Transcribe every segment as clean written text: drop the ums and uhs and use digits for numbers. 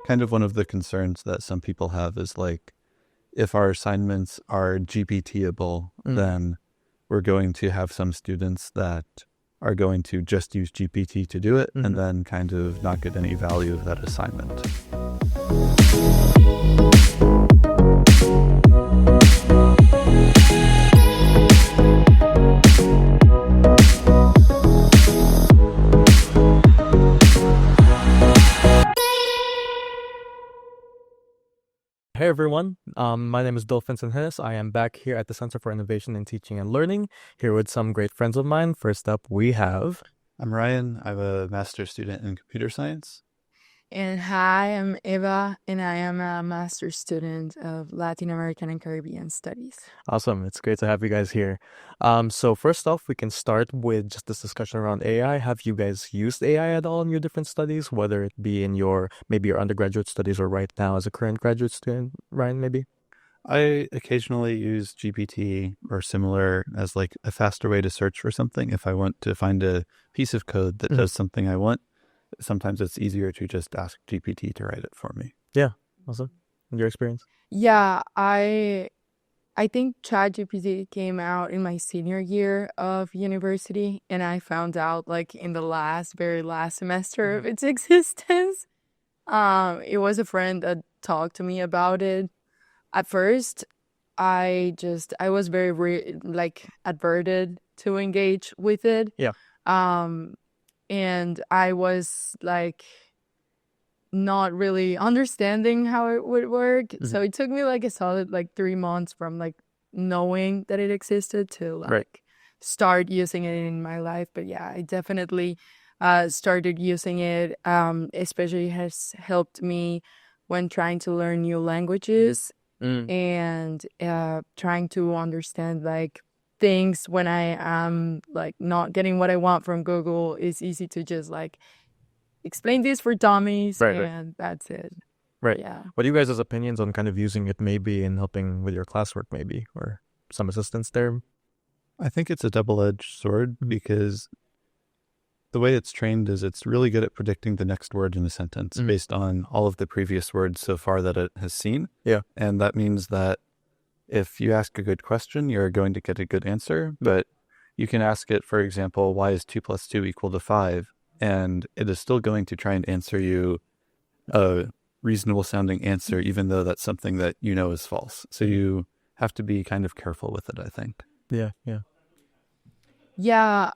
kind of one of the concerns that some people have is like, if our assignments are GPTable, then we're going to have some students that are going to just use GPT to do it and then kind of not get any value of that assignment. Hey everyone, my name is Dulf, Vincent Genis. I am back here at the Center for Innovation in Teaching and Learning, here with some great friends of mine. First up, we have... I'm Ryan. I'm a master's student in computer science. And hi, I'm Eva, and I am a master's student of Latin American and Caribbean Studies. Awesome. It's great to have you guys here. So first off, we can start with just this discussion around AI. Have you guys used AI at all in your different studies, whether it be in maybe your undergraduate studies or right now as a current graduate student, Ryan, maybe? I occasionally use GPT or similar as like a faster way to search for something. If I want to find a piece of code that does something I want, sometimes it's easier to just ask GPT to write it for me. Yeah, awesome. Your experience? Yeah, I think ChatGPT came out in my senior year of university, and I found out like in the very last semester of its existence. It was a friend that talked to me about it. At first, I was very averted to engage with it. Yeah. And I was like not really understanding how it would work. So it took me like a solid 3 months from like knowing that it existed to start using it in my life. But yeah, I definitely started using it. Especially has helped me when trying to learn new languages and trying to understand like things when I am like not getting what I want from Google. It's easy to just like explain this for dummies and that's it. Right. Yeah. What are you guys' opinions on kind of using it maybe in helping with your classwork maybe or some assistance there? I think it's a double-edged sword because the way it's trained is it's really good at predicting the next word in a sentence based on all of the previous words so far that it has seen. Yeah. And that means that if you ask a good question, you're going to get a good answer, but you can ask it, for example, why is 2 + 2 = 5? And it is still going to try and answer you a reasonable sounding answer, even though that's something that you know is false. So you have to be kind of careful with it, I think. Yeah. Yeah,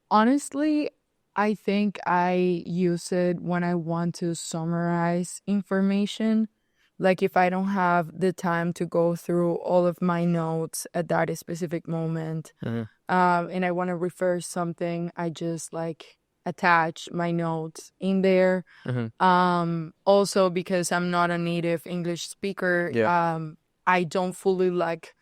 honestly, I think I use it when I want to summarize information. Like if I don't have the time to go through all of my notes at that specific moment, and I want to refer something, I just like attach my notes in there. Also because I'm not a native English speaker, I don't fully like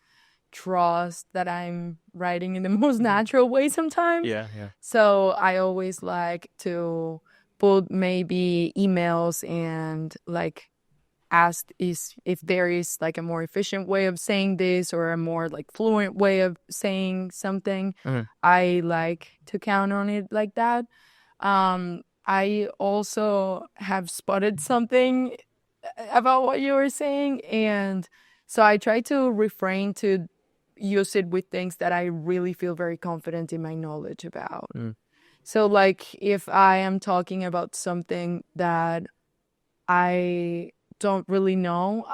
trust that I'm writing in the most natural way sometimes. Yeah. So I always like to put maybe emails and like asked if there is like a more efficient way of saying this or a more like fluent way of saying something. I like to count on it like that. I also have spotted something about what you were saying, and so I try to refrain to use it with things that I really feel very confident in my knowledge about. So like if I am talking about something that I don't really know,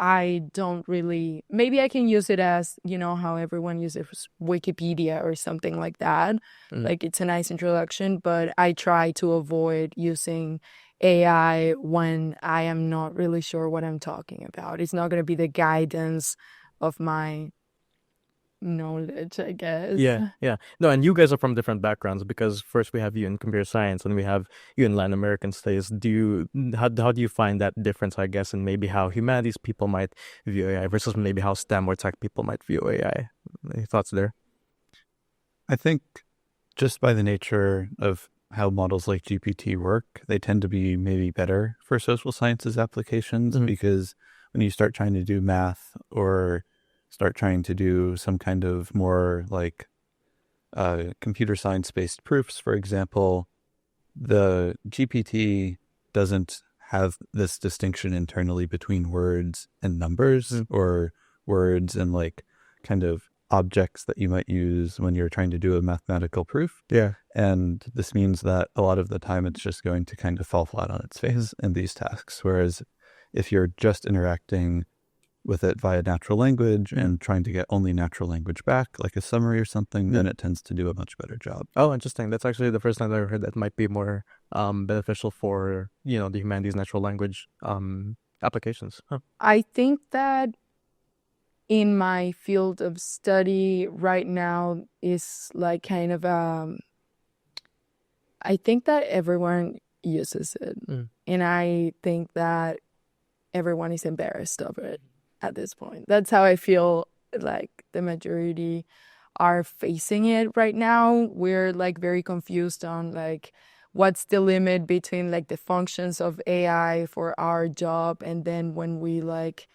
maybe I can use it as, how everyone uses Wikipedia or something like that. Like it's a nice introduction, but I try to avoid using AI when I am not really sure what I'm talking about. It's not going to be the guidance of my knowledge, I guess. Yeah. No, and you guys are from different backgrounds because first we have you in computer science and we have you in Latin American studies. How do you find that difference, I guess, and maybe how humanities people might view AI versus maybe how STEM or tech people might view AI? Any thoughts there? I think just by the nature of how models like GPT work, they tend to be maybe better for social sciences applications because when you start trying to do math or start trying to do some kind of more like computer science-based proofs, for example, the GPT doesn't have this distinction internally between words and numbers, or words and like kind of objects that you might use when you're trying to do a mathematical proof. Yeah. And this means that a lot of the time it's just going to kind of fall flat on its face in these tasks. Whereas if you're just interacting with it via natural language and trying to get only natural language back, like a summary or something, then it tends to do a much better job. Oh, interesting. That's actually the first time that I heard that might be more beneficial for, the humanities natural language applications. Huh. I think that in my field of study right now is like kind of I think that everyone uses it, and I think that everyone is embarrassed of it at this point. That's how I feel like the majority are facing it right now. We're like very confused on like what's the limit between like the functions of AI for our job, and then when we like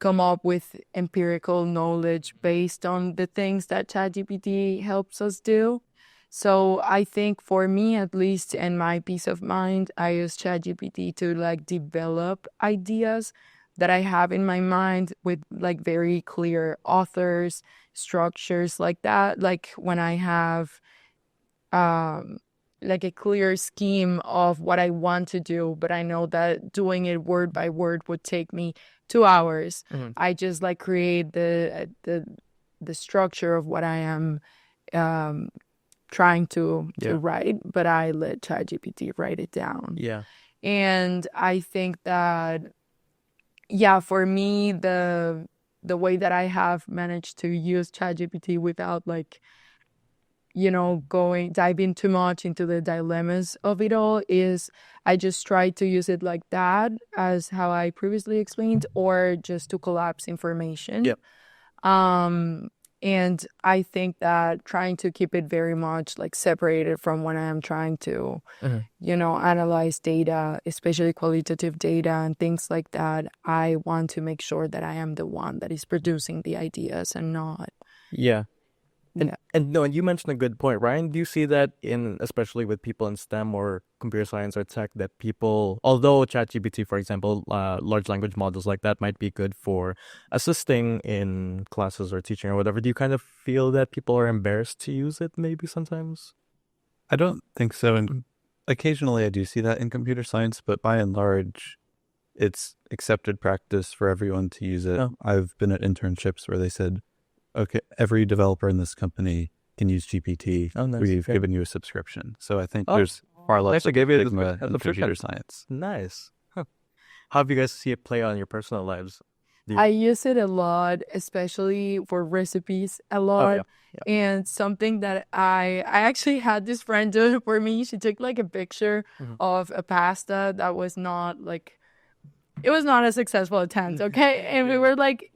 come up with empirical knowledge based on the things that ChatGPT helps us do. So I think for me, at least, and my peace of mind, I use ChatGPT to like develop ideas that I have in my mind with like very clear authors, structures like that. Like when I have like a clear scheme of what I want to do, but I know that doing it word by word would take me 2 hours. I just like create the structure of what I am trying to write, but I let ChatGPT write it down. Yeah. And I think that for me, the way that I have managed to use ChatGPT without like diving too much into the dilemmas of it all is I just try to use it like that, as how I previously explained, or just to collapse information. Yep. And I think that trying to keep it very much like separated from when I am trying to, analyze data, especially qualitative data and things like that, I want to make sure that I am the one that is producing the ideas and not. Yeah. Yeah. And you mentioned a good point, Ryan. Do you see that especially with people in STEM or computer science or tech, that people, although ChatGPT, for example, large language models like that might be good for assisting in classes or teaching or whatever, do you kind of feel that people are embarrassed to use it maybe sometimes? I don't think so. And occasionally I do see that in computer science, but by and large, it's accepted practice for everyone to use it. Oh. I've been at internships where they said, okay, every developer in this company can use GPT. Oh, nice. We've given you a subscription. So I think there's far less gave you stigma a in computer science. Nice. Huh. How do you guys see it play out in your personal lives? I use it a lot, especially for recipes a lot. Yeah. And something that I actually had this friend do it for me. She took like a picture of a pasta that was not like, it was not a successful attempt, okay? And we were like,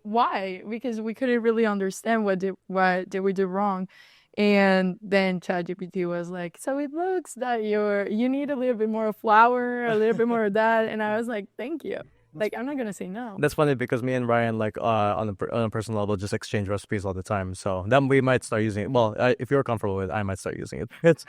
why? Because we couldn't really understand what did we do wrong. And then ChatGPT was like, so it looks that you need a little bit more flour, a little bit more of that. And I was like, thank you. Like, I'm not gonna say no. That's funny because me and Ryan, like, on a personal level, just exchange recipes all the time. So then we might start using it. Well, if you're comfortable with it, I might start using it. It's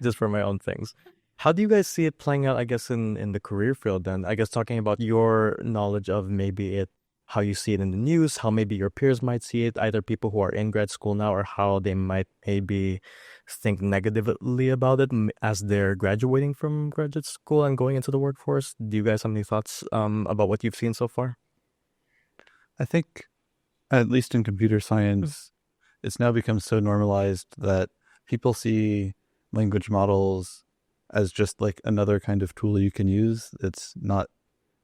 just for my own things. How do you guys see it playing out, I guess, in the career field then? I guess talking about your knowledge of maybe how you see it in the news, how maybe your peers might see it, either people who are in grad school now or how they might maybe think negatively about it as they're graduating from graduate school and going into the workforce. Do you guys have any thoughts about what you've seen so far? I think, at least in computer science, it's now become so normalized that people see language models as just like another kind of tool you can use. It's not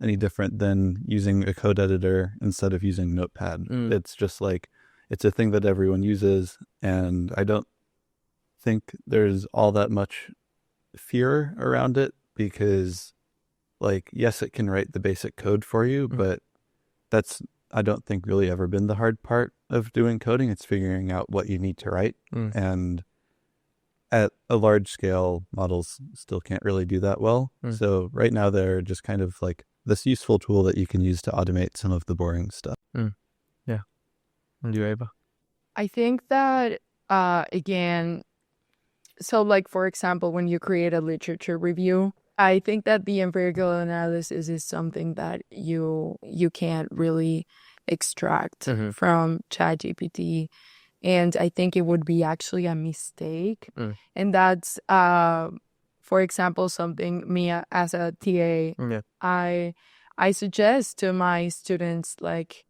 any different than using a code editor instead of using Notepad. It's just like, it's a thing that everyone uses, and I don't think there's all that much fear around it because, like, yes, it can write the basic code for you, but that's, I don't think, really ever been the hard part of doing coding. It's figuring out what you need to write. And at a large scale, models still can't really do that well. So right now they're just kind of like this useful tool that you can use to automate some of the boring stuff. Yeah. And you, Eva? I think that, again, so like, for example, when you create a literature review, I think that the empirical analysis is something that you can't really extract Mm-hmm. from ChatGPT, and I think it would be actually a mistake. Mm. And that's, for example, something me as a TA, Yeah. I suggest to my students, like,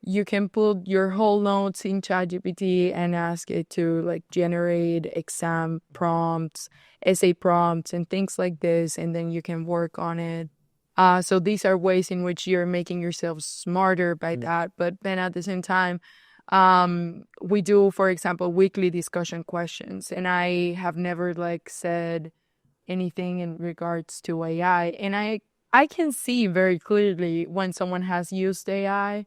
you can put your whole notes in ChatGPT and ask it to like generate exam prompts, essay prompts, and things like this, and then you can work on it. So these are ways in which you're making yourself smarter by that. But then at the same time, we do, for example, weekly discussion questions, and I have never like said anything in regards to AI, and I can see very clearly when someone has used AI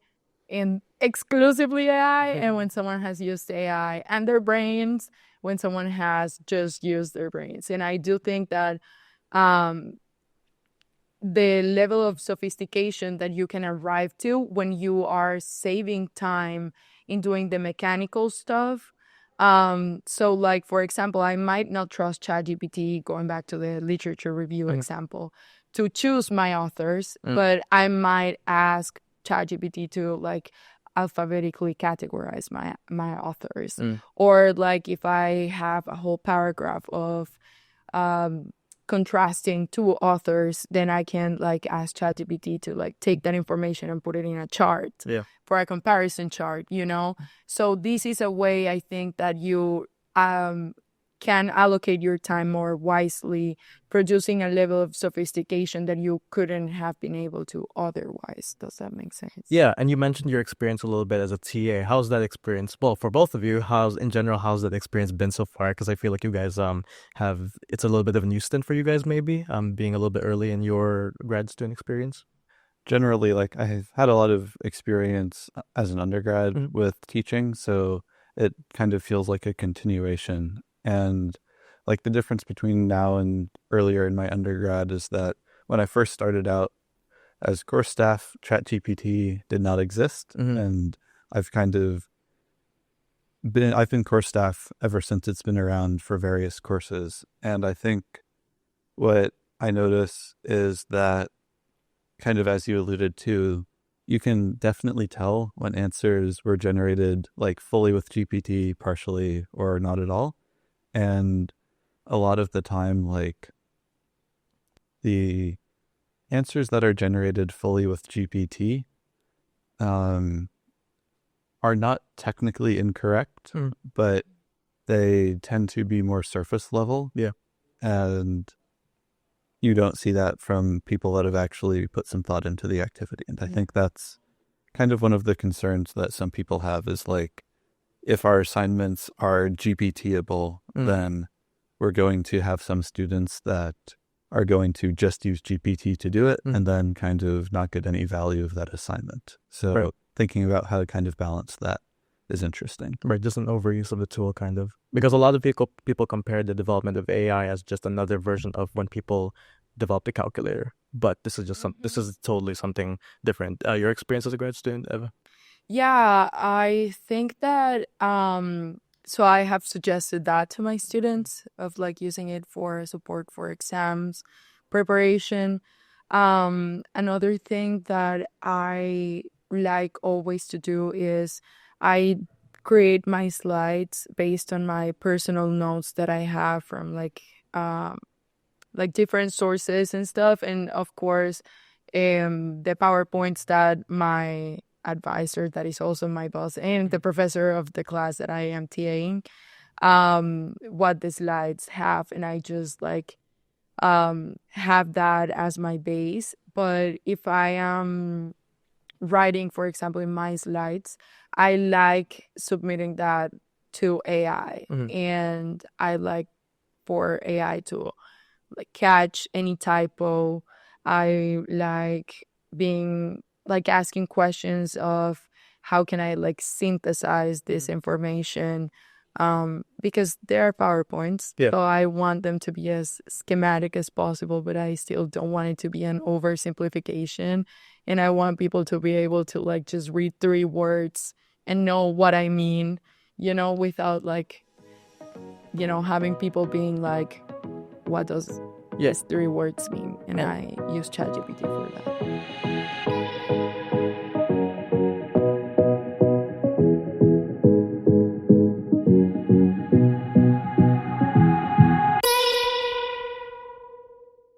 and exclusively AI, and when someone has used AI and their brains, when someone has just used their brains. And I do think that um, the level of sophistication that you can arrive to when you are saving time in doing the mechanical stuff. So like, for example, I might not trust ChatGPT, going back to the literature review example, to choose my authors, but I might ask ChatGPT to like alphabetically categorize my authors. Or like if I have a whole paragraph of um contrasting two authors, then I can like ask ChatGPT to like take that information and put it in a chart for a comparison chart, you know? So this is a way I think that you can allocate your time more wisely, producing a level of sophistication that you couldn't have been able to otherwise. Does that make sense? Yeah, and you mentioned your experience a little bit as a TA. How's that experience? Well, for both of you, how's that experience been so far? Because I feel like you guys have it's a little bit of a new stint for you guys, maybe being a little bit early in your grad student experience. Generally, like I've had a lot of experience as an undergrad with teaching, so it kind of feels like a continuation. And like the difference between now and earlier in my undergrad is that when I first started out as course staff, ChatGPT did not exist. And I've been course staff ever since it's been around for various courses. And I think what I notice is that, kind of as you alluded to, you can definitely tell when answers were generated like fully with GPT, partially, or not at all. And a lot of the time, like the answers that are generated fully with GPT are not technically incorrect, but they tend to be more surface level. Yeah. And you don't see that from people that have actually put some thought into the activity. And I think that's kind of one of the concerns that some people have is like, if our assignments are GPTable, then we're going to have some students that are going to just use GPT to do it and then kind of not get any value of that assignment. So thinking about how to kind of balance that is interesting. Right, just an overuse of the tool, kind of. Because a lot of people compare the development of AI as just another version of when people developed a calculator. But this is just this is totally something different. Your experience as a grad student, Eva? Yeah, I think that so I have suggested that to my students of like using it for support for exams, preparation. Another thing that I like always to do is I create my slides based on my personal notes that I have from like different sources and stuff, and of course the PowerPoints that my advisor, that is also my boss, and the professor of the class that I am TAing, what the slides have, and I just like have that as my base. But if I am writing, for example, in my slides, I like submitting that to AI, and I like for AI to like catch any typo. I like being like asking questions of how can I like synthesize this information, because there are PowerPoints, so I want them to be as schematic as possible, but I still don't want it to be an oversimplification, and I want people to be able to like just read 3 words and know what I mean, you know, without like, you know, having people being like, what does these three words mean, and I use ChatGPT for that.